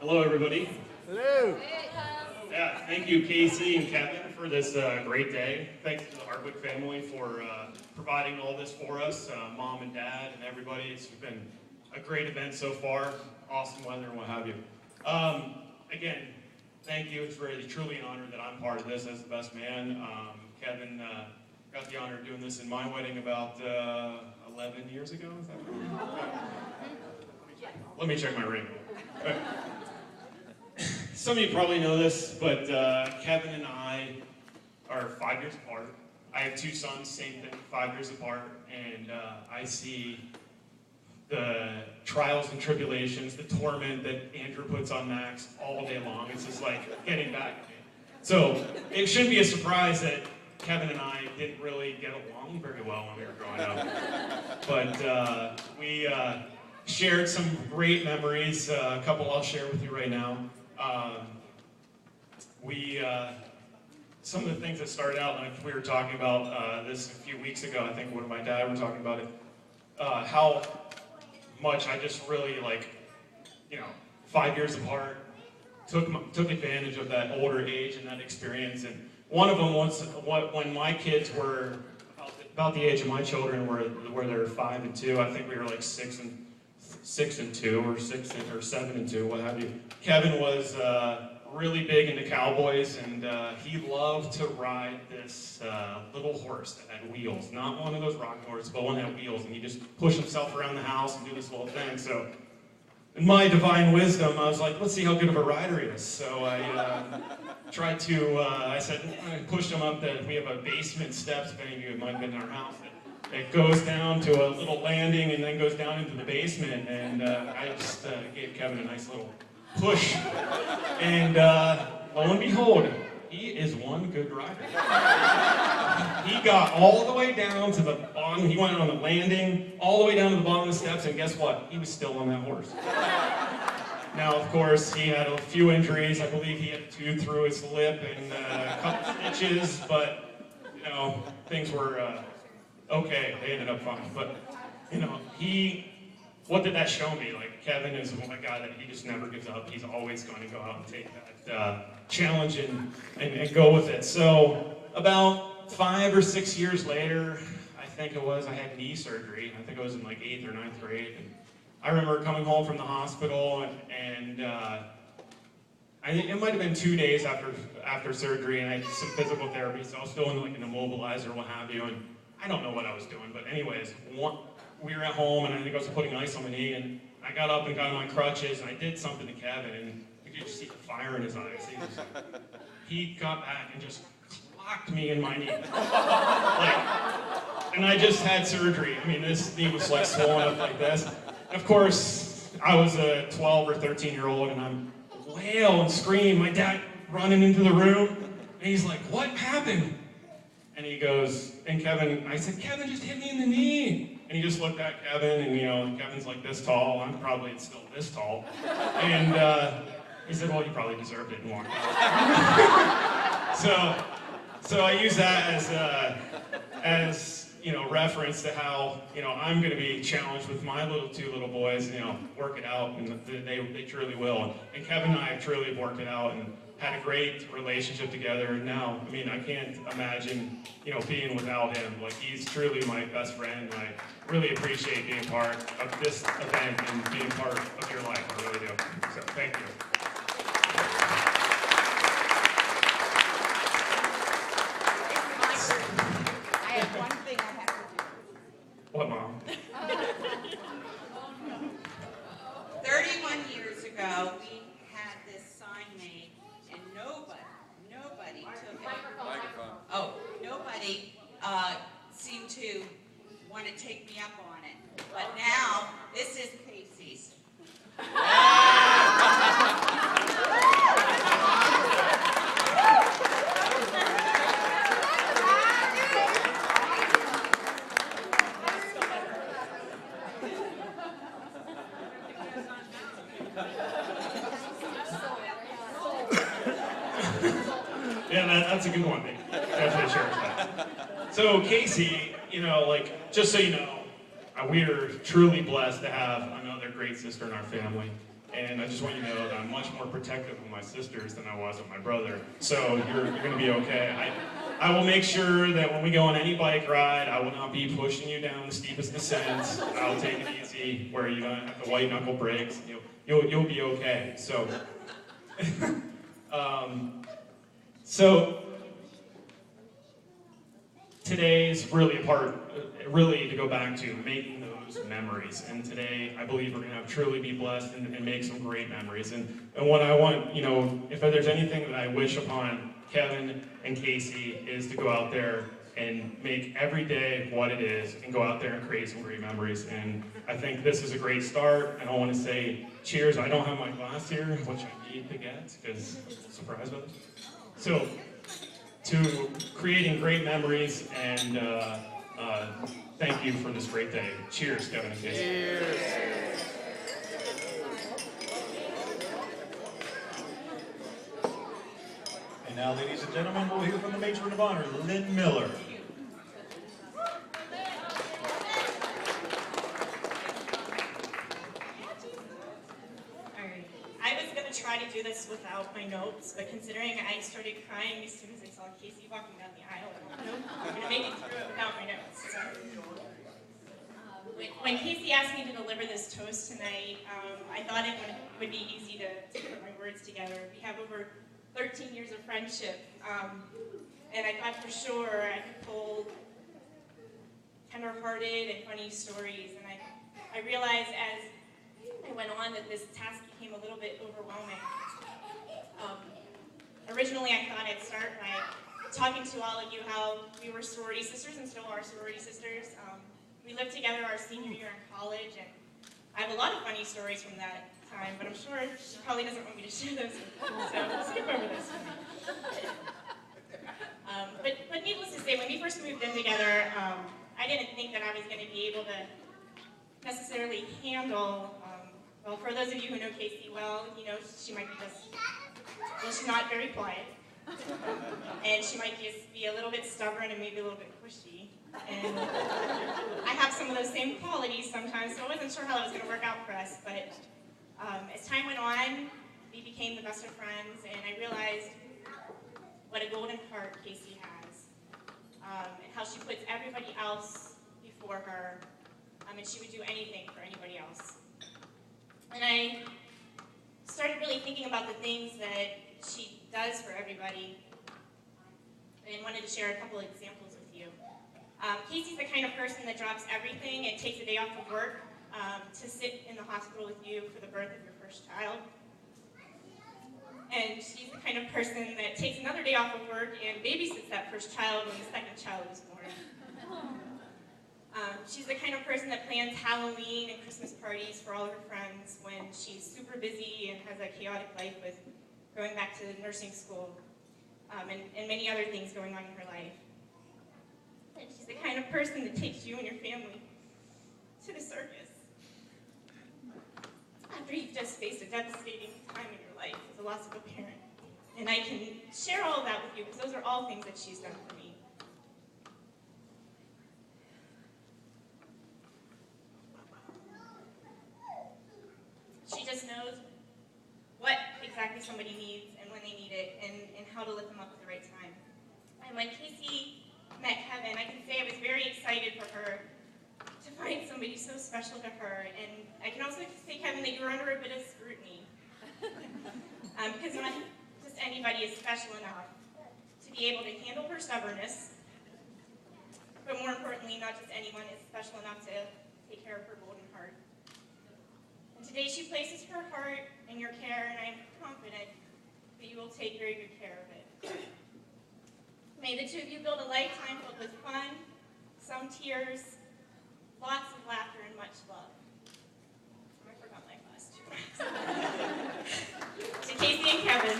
Hello, everybody. Hello. Yeah, thank you, Casey and Kevin, for this great day. Thanks to the Hardwick family for providing all this for us, mom and dad and everybody. It's been a great event so far, awesome weather and what have you. Again, thank you. It's really truly an honor that I'm part of this as the best man. Kevin got the honor of doing this in my wedding about 11 years ago. Is that right? Let me check my ring. Some of you probably know this, but Kevin and I are 5 years apart. I have two sons, same thing, 5 years apart, and I see the trials and tribulations, the torment that Andrew puts on Max all day long. It's just like getting back at me. So it shouldn't be a surprise that Kevin and I didn't really get along very well when we were growing up. But we shared some great memories, a couple I'll share with you right now. Some of the things that started out, like we were talking about this a few weeks ago, I think one of my dad were talking about it, how much I just really 5 years apart, took advantage of that older age and that experience. And one of them was when my kids were about the age of my children, where they're 5 and 2. I think we were like 6 and 2, or 7 and 2, what have you. Kevin was really big into cowboys, and he loved to ride this little horse that had wheels. Not one of those rocking horses, but one that had wheels, and he just pushed himself around the house and do this little thing. So in my divine wisdom, I was like, let's see how good of a rider he is. So I tried to, I pushed him up we have a basement steps, if any of you might have been in our house, it goes down to a little landing and then goes down into the basement, and I just gave Kevin a nice little push, and lo and behold, he is one good rider. He got all the way down to the bottom, he went on the landing, all the way down to the bottom of the steps, and guess what? He was still on that horse. Now, of course, he had a few injuries. I believe he had a tooth through his lip and a couple stitches, but, things were okay, they ended up fine. But, what did that show me? Kevin is a guy that he just never gives up. He's always going to go out and take that challenge and go with it. So about 5 or 6 years later, I think it was, I had knee surgery. I think I was in 8th or 9th grade. And I remember coming home from the hospital, and it might have been 2 days after surgery, and I had some physical therapy, so I was still in an immobilizer, what have you, and I don't know what I was doing, but anyways, we were at home, and I think I was putting ice on my knee, and I got up and got on my crutches, and I did something to Kevin, and you could just see the fire in his eyes. He got back and just clocked me in my knee. And I just had surgery. I mean, this knee was swollen up like this. And of course, I was a 12 or 13-year-old, and I'm wail and scream. My dad running into the room, and he's like, "What happened?" And he goes, and Kevin, I said, "Kevin just hit me in the knee." And he just looked at Kevin, and Kevin's like this tall. I'm probably still this tall. And he said, "Well, you probably deserved it," and walked out. So I use that as reference to how I'm going to be challenged with my two little boys. Work it out, and they truly will. And Kevin and I have truly worked it out and had a great relationship together. And now, I can't imagine being without him. He's truly my best friend. And I really appreciate being part of this event and being part of your life. I really do. So thank you. I have one thing I have to do. What, Mom? 31 years ago, we had this sign made, and nobody took it. Oh, nobody seemed to want to take me up on it. But now, this is Casey's. Yeah, that's a good one. Definitely shares that. So Casey, just so you know, we are truly blessed to have another great sister in our family. And I just want you to know that I'm much more protective of my sisters than I was of my brother. So you're going to be okay. I will make sure that when we go on any bike ride, I will not be pushing you down the steepest descents. I'll take it easy, where you don't have the white knuckle brakes. You'll be okay. So, so today's really really to go back to making those memories. And today, I believe we're going to truly be blessed and make some great memories. And what I want, if there's anything that I wish upon Kevin and Casey, is to go out there and make every day what it is and go out there and create some great memories. And I think this is a great start. And I want to say cheers. I don't have my glass here, which I need to get because surprise us. So, to creating great memories, and thank you for this great day. Cheers, Kevin and Casey. Cheers. And now, ladies and gentlemen, we'll hear from the Matron of Honor, Lynn Miller. Try to do this without my notes, but considering I started crying as soon as I saw Casey walking down the aisle, I'm going to make it through it without my notes. So, when Casey asked me to deliver this toast tonight, I thought it would be easy to put my words together. We have over 13 years of friendship, and I thought for sure I could pull tender-hearted and funny stories, and I realized as I went on that this task became a little bit overwhelming. Originally, I thought I'd start by talking to all of you how we were sorority sisters and still are sorority sisters. We lived together our senior year in college, and I have a lot of funny stories from that time, but I'm sure she probably doesn't want me to share those with you, so we'll skip over this one. But needless to say, when we first moved in together, I didn't think that I was going to be able to necessarily handle. Well, for those of you who know Casey well, she might be she's not very quiet. And she might just be a little bit stubborn and maybe a little bit pushy. And I have some of those same qualities sometimes, so I wasn't sure how that was going to work out for us. But as time went on, we became the best of friends, and I realized what a golden heart Casey has, and how she puts everybody else before her, and she would do anything for anybody else. And I started really thinking about the things that she does for everybody, and wanted to share a couple of examples with you. Casey's the kind of person that drops everything and takes a day off of work to sit in the hospital with you for the birth of your first child. And she's the kind of person that takes another day off of work and babysits that first child when the second child was born. She's the kind of person that plans Halloween and Christmas parties for all of her friends when she's super busy and has a chaotic life with going back to nursing school and many other things going on in her life. And she's the kind of person that takes you and your family to the circus after you've just faced a devastating time in your life with the loss of a parent. And I can share all of that with you because those are all things that she's done for me. She just knows what exactly somebody needs and when they need it and how to lift them up at the right time. And when Casey met Kevin, I can say I was very excited for her to find somebody so special to her. And I can also say, Kevin, that you were under a bit of scrutiny. Because not just anybody is special enough to be able to handle her stubbornness, but more importantly, not just anyone is special enough to take care of her golden heart. Today she places her heart in your care, and I am confident that you will take very good care of it. May the two of you build a lifetime filled with fun, some tears, lots of laughter, and much love. I forgot my last two. To Casey and Kevin,